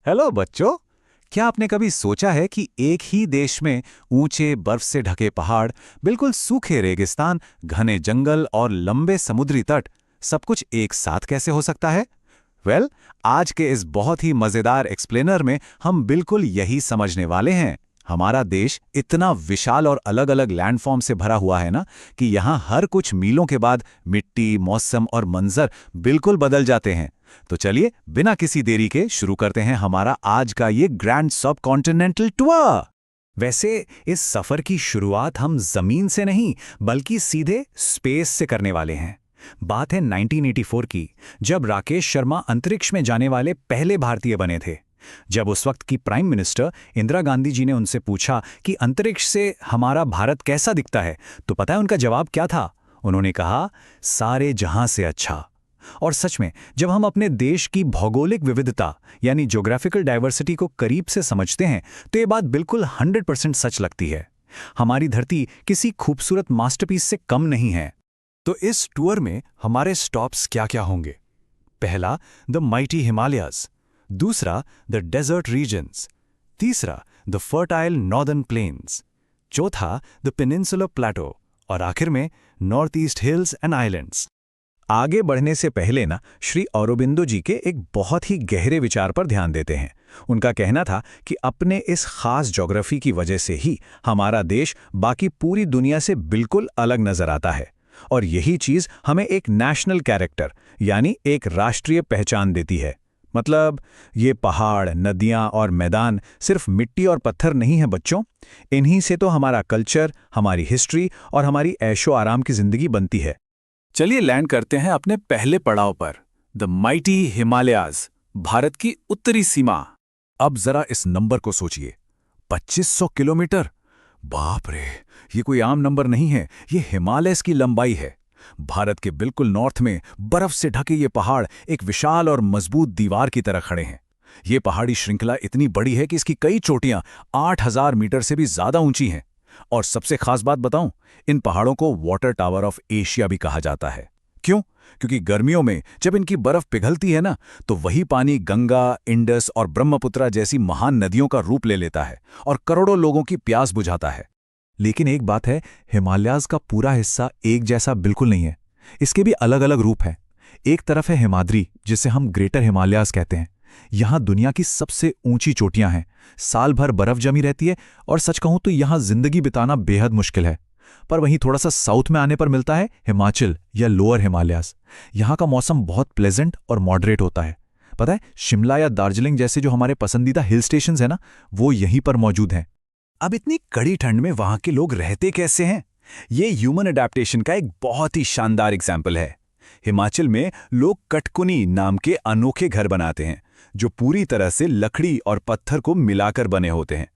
Hello बच्चों। क्या आपने कभी सोचा है कि एक ही देश में ऊंचे बर्फ से ढके पहाड़, बिल्कुल सूखे रेगिस्तान, घने जंगल और लंबे समुद्री तट, सब कुछ एक साथ कैसे हो सकता है? आज के इस बहुत ही मजेदार एक्सप्लेनर में हम बिल्कुल यही समझने वाले हैं। हमारा देश इतना विशाल और अलग-अलग लैंडफॉर्म से भरा हुआ है ना कि यहाँ हर कुछ मीलों के बाद मिट्टी, मौसम और मंजर बिल्कुल बदल जाते हैं। तो चलिए बिना किसी देरी के शुरू करते हैं हमारा आज का ये ग्रैंड सब कॉन्टिनेंटल टूर। वैसे इस सफर की शुरुआत हम जमीन से नहीं बल्कि सीधे स्पेस से करने वाले हैं। बात है 1984 की, जब राकेश शर्मा अंतरिक्ष में जाने वाले पहले भारतीय बने थे। जब उस वक्त की प्राइम मिनिस्टर इंदिरा गांधी जी ने उनसे पूछा कि अंतरिक्ष से हमारा भारत कैसा दिखता है, तो पता है उनका जवाब क्या था? उन्होंने कहा, सारे जहां से अच्छा। और सच में जब हम अपने देश की भौगोलिक विविधता यानी ज्योग्राफिकल डाइवर्सिटी को करीब से समझते हैं तो ये बात बिल्कुल 100% सच लगती है। हमारी धरती किसी खूबसूरत मास्टरपीस से कम नहीं है। तो इस टूर में हमारे स्टॉप्स क्या-क्या होंगे? पहला, द माइटी हिमालयाज। दूसरा, द डेजर्ट रीजन्स। तीसरा, द फर्टाइल नॉर्दर्न प्लेन्स। चौथा, द पेनिनसुलर प्लेटो। और आखिर में north east hills and islands. आगे बढ़ने से पहले ना श्री औरोबिंदो जी के एक बहुत ही गहरे विचार पर ध्यान देते हैं। उनका कहना था कि अपने इस खास ज्योग्राफी की वजह से ही हमारा देश बाकी पूरी दुनिया से बिल्कुल अलग नजर आता है, और यही चीज हमें एक नेशनल कैरेक्टर यानी एक राष्ट्रीय पहचान देती है। मतलब ये पहाड़, नदियां और मैदान सिर्फ मिट्टी और पत्थर नहीं है बच्चों, इन्हीं से तो हमारा कल्चर, हमारी हिस्ट्री और हमारी ऐशो आराम की जिंदगी बनती है। चलिए लैंड करते हैं अपने पहले पड़ाव पर, द माइटी हिमालयाज, भारत की उत्तरी सीमा। अब जरा इस नंबर को सोचिए, 2500 किलोमीटर। बाप रे, ये कोई आम नंबर नहीं है, ये हिमालयस की लंबाई है। भारत के बिल्कुल नॉर्थ में बर्फ से ढके ये पहाड़ एक विशाल और मजबूत दीवार की तरह खड़े हैं। ये पहाड़ी श्रृंखला इतनी बड़ी है कि इसकी कई चोटियां 8000 मीटर से भी ज्यादा ऊंची हैं। और सबसे खास बात बताऊं, इन पहाड़ों को वाटर टावर ऑफ एशिया भी कहा जाता है। क्यों? क्योंकि गर्मियों में जब इनकी बर्फ पिघलती है ना, तो वही पानी गंगा, इंडस और ब्रह्मपुत्रा जैसी महान नदियों का रूप ले लेता है और करोड़ों लोगों की प्यास बुझाता है। लेकिन एक बात है, हिमालयाज का पूरा हिस्सा एक जैसा बिल्कुल नहीं है। इसके भी अलग अलग रूप हैं। एक तरफ है हिमाद्री, जिसे हम ग्रेटर हिमालयाज कहते हैं। यहाँ दुनिया की सबसे ऊंची चोटियां हैं, साल भर बर्फ जमी रहती है और सच कहूं तो यहाँ जिंदगी बिताना बेहद मुश्किल है। पर वहीं थोड़ा सा साउथ में आने पर मिलता है हिमाचल या लोअर हिमालयाज। यहाँ का मौसम बहुत प्लेजेंट और मॉडरेट होता है। पता है, शिमला या दार्जिलिंग जैसे जो हमारे पसंदीदा हिल स्टेशंस हैं ना, वो यहीं पर मौजूद हैं। अब इतनी कड़ी ठंड में वहां के लोग रहते कैसे हैं? ये ह्यूमन अडेप्टेशन का एक बहुत ही शानदार एग्जाम्पल है। हिमाचल में लोग कटकुनी नाम के अनोखे घर बनाते हैं, जो पूरी तरह से लकड़ी और पत्थर को मिलाकर बने होते हैं।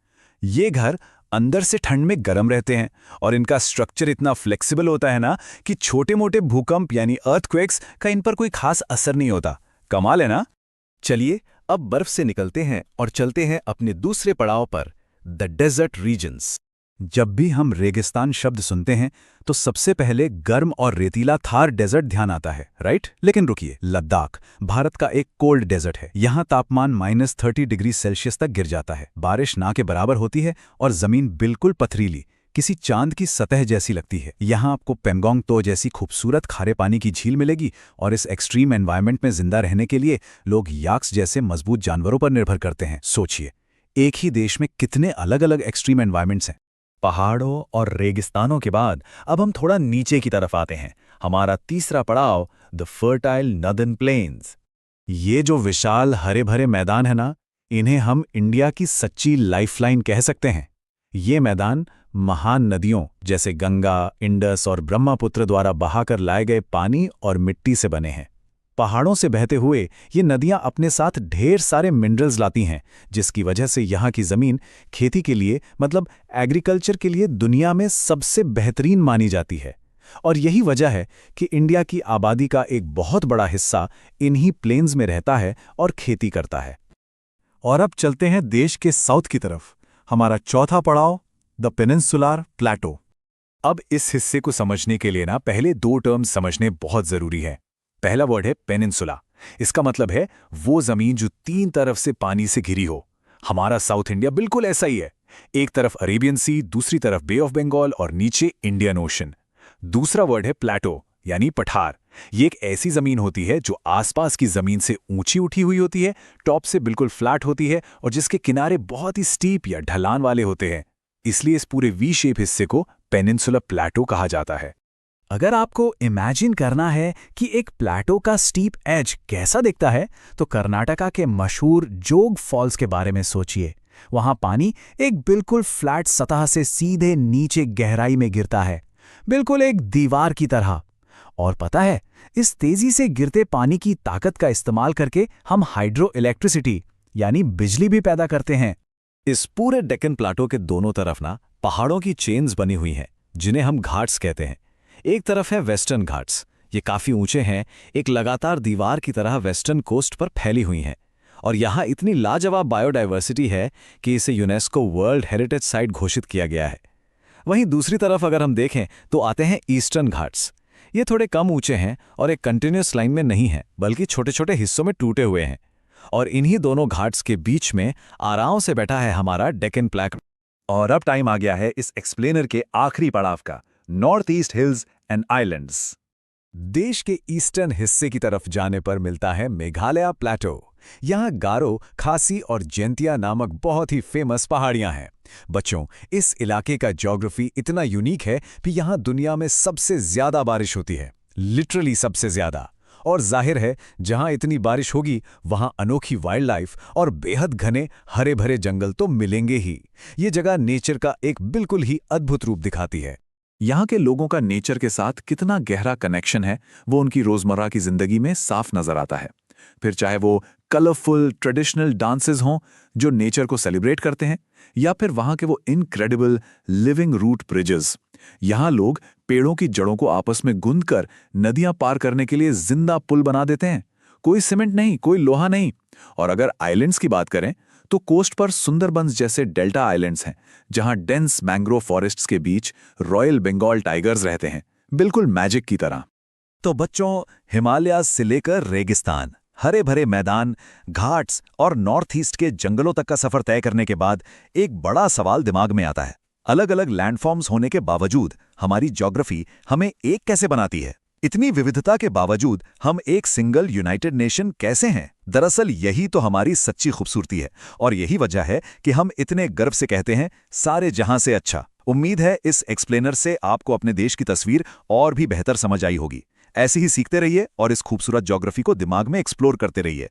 ये घर अंदर से ठंड में गर्म रहते हैं और इनका स्ट्रक्चर इतना फ्लेक्सिबल होता है ना कि छोटे मोटे भूकंप यानी अर्थक्वेक्स का इन पर कोई खास असर नहीं होता। कमाल है ना? चलिए अब बर्फ से निकलते हैं और चलते हैं अपने दूसरे पड़ाव पर, द डेजर्ट रीजन्स। जब भी हम रेगिस्तान शब्द सुनते हैं तो सबसे पहले गर्म और रेतीला थार डेजर्ट ध्यान आता है, राइट? लेकिन रुकिए, लद्दाख भारत का एक कोल्ड डेजर्ट है। यहाँ तापमान -30 डिग्री सेल्सियस तक गिर जाता है, बारिश ना के बराबर होती है और जमीन बिल्कुल पथरीली, किसी चांद की सतह जैसी लगती है। यहाँ आपको पेंगोंग तो जैसी खूबसूरत खारे पानी की झील मिलेगी, और इस एक्सट्रीम एनवायरनमेंट में जिंदा रहने के लिए लोग याक्स जैसे मजबूत जानवरों पर निर्भर करते हैं। सोचिए, एक ही देश में कितने अलग अलग एक्सट्रीम एनवायरनमेंट्स हैं। पहाड़ों और रेगिस्तानों के बाद अब हम थोड़ा नीचे की तरफ आते हैं। हमारा तीसरा पड़ाव, द फर्टाइल नॉर्दर्न प्लेन्स। ये जो विशाल हरे भरे मैदान है ना, इन्हें हम इंडिया की सच्ची लाइफलाइन कह सकते हैं। ये मैदान महान नदियों जैसे गंगा, इंडस और ब्रह्मपुत्र द्वारा बहाकर लाए गए पानी और मिट्टी से बने हैं। पहाड़ों से बहते हुए ये नदियां अपने साथ ढेर सारे मिनरल्स लाती हैं, जिसकी वजह से यहाँ की जमीन खेती के लिए, मतलब एग्रीकल्चर के लिए दुनिया में सबसे बेहतरीन मानी जाती है। और यही वजह है कि इंडिया की आबादी का एक बहुत बड़ा हिस्सा इन्हीं प्लेन्स में रहता है और खेती करता है। और अब चलते हैं देश के साउथ की तरफ, हमारा चौथा पड़ाव, द पेनिनसुलर प्लेटो। अब इस हिस्से को समझने के लिए ना पहले दो टर्म्स समझने बहुत जरूरी है। पहला वर्ड है पेनिनसुला, इसका मतलब है वो जमीन जो 3 तरफ से पानी से घिरी हो। हमारा साउथ इंडिया बिल्कुल ऐसा ही है। एक तरफ अरेबियन सी, दूसरी तरफ बे ऑफ बंगाल और नीचे इंडियन ओशन। दूसरा वर्ड है प्लेटो यानी पठार। ये एक ऐसी जमीन होती है जो आसपास की जमीन से ऊंची उठी हुई होती है, टॉप से बिल्कुल फ्लैट होती है और जिसके किनारे बहुत ही स्टीप या ढलान वाले होते हैं। इसलिए इस पूरे वी शेप हिस्से को पेनिनसुला प्लेटो कहा जाता है। अगर आपको इमेजिन करना है कि एक प्लेटो का स्टीप एज कैसा दिखता है, तो कर्नाटका के मशहूर जोग फॉल्स के बारे में सोचिए। वहां पानी एक बिल्कुल फ्लैट सतह से सीधे नीचे गहराई में गिरता है, बिल्कुल एक दीवार की तरह। और पता है, इस तेजी से गिरते पानी की ताकत का इस्तेमाल करके हम हाइड्रो इलेक्ट्रिसिटी यानी बिजली भी पैदा करते हैं। इस पूरे डेक्कन प्लाटो के दोनों तरफ ना पहाड़ों की चेन्स बनी हुई हैं, जिन्हें हम घाट्स कहते हैं। एक तरफ है वेस्टर्न घाट्स, ये काफी ऊंचे हैं, एक लगातार दीवार की तरह वेस्टर्न कोस्ट पर फैली हुई हैं। और यहाँ इतनी लाजवाब बायोडाइवर्सिटी है कि इसे यूनेस्को वर्ल्ड हेरिटेज साइट घोषित किया गया है। वहीं दूसरी तरफ अगर हम देखें तो आते हैं ईस्टर्न घाट्स। ये थोड़े कम ऊंचे हैं और एक कंटिन्यूस लाइन में नहीं हैं, बल्कि छोटे छोटे हिस्सों में टूटे हुए हैं। और इन्हीं दोनों घाट्स के बीच में आराम से बैठा है हमारा डेक्कन प्लेटो। और अब टाइम आ गया है इस एक्सप्लेनर के आखिरी पड़ाव का, north east hills and islands. देश के ईस्टर्न हिस्से की तरफ जाने पर मिलता है मेघालय प्लेटो। यहाँ गारो, खासी और जैंतिया नामक बहुत ही फेमस पहाड़ियां हैं। बच्चों, इस इलाके का ज्योग्राफी इतना यूनिक है कि यहाँ दुनिया में सबसे ज्यादा बारिश होती है, लिटरली सबसे ज्यादा। और जाहिर है, जहाँ इतनी बारिश होगी वहाँ अनोखी वाइल्ड लाइफ और बेहद घने हरे भरे जंगल तो मिलेंगे ही। ये जगह नेचर का एक बिल्कुल ही अद्भुत रूप दिखाती है। यहाँ के लोगों का नेचर के साथ कितना गहरा कनेक्शन है, वो उनकी रोजमर्रा की जिंदगी में साफ नजर आता है। फिर चाहे वो कलरफुल ट्रेडिशनल डांसेस हों जो नेचर को सेलिब्रेट करते हैं, या फिर वहाँ के वो इनक्रेडिबल लिविंग रूट ब्रिजेस। यहाँ लोग पेड़ों की जड़ों को आपस में गूंथकर नदियां पार करने के लिए जिंदा पुल बना देते हैं। कोई सीमेंट नहीं, कोई लोहा नहीं। और अगर आइलैंड्स की बात करें तो कोस्ट पर सुंदरबंस जैसे डेल्टा आइलैंड्स हैं, जहां डेंस मैंग्रोव फॉरेस्ट्स के बीच रॉयल बंगाल टाइगर्स रहते हैं, बिल्कुल मैजिक की तरह। तो बच्चों, हिमालय से लेकर रेगिस्तान, हरे भरे मैदान, घाट्स और नॉर्थ ईस्ट के जंगलों तक का सफर तय करने के बाद एक बड़ा सवाल दिमाग में आता है। अलग अलग लैंडफॉर्म्स होने के बावजूद हमारी ज्योग्राफी हमें एक कैसे बनाती है? इतनी विविधता के बावजूद हम एक सिंगल यूनाइटेड नेशन कैसे हैं? दरअसल यही तो हमारी सच्ची खूबसूरती है, और यही वजह है कि हम इतने गर्व से कहते हैं, सारे जहां से अच्छा। उम्मीद है इस एक्सप्लेनर से आपको अपने देश की तस्वीर और भी बेहतर समझ आई होगी। ऐसे ही सीखते रहिए और इस खूबसूरत ज्योग्राफी को दिमाग में एक्सप्लोर करते रहिए।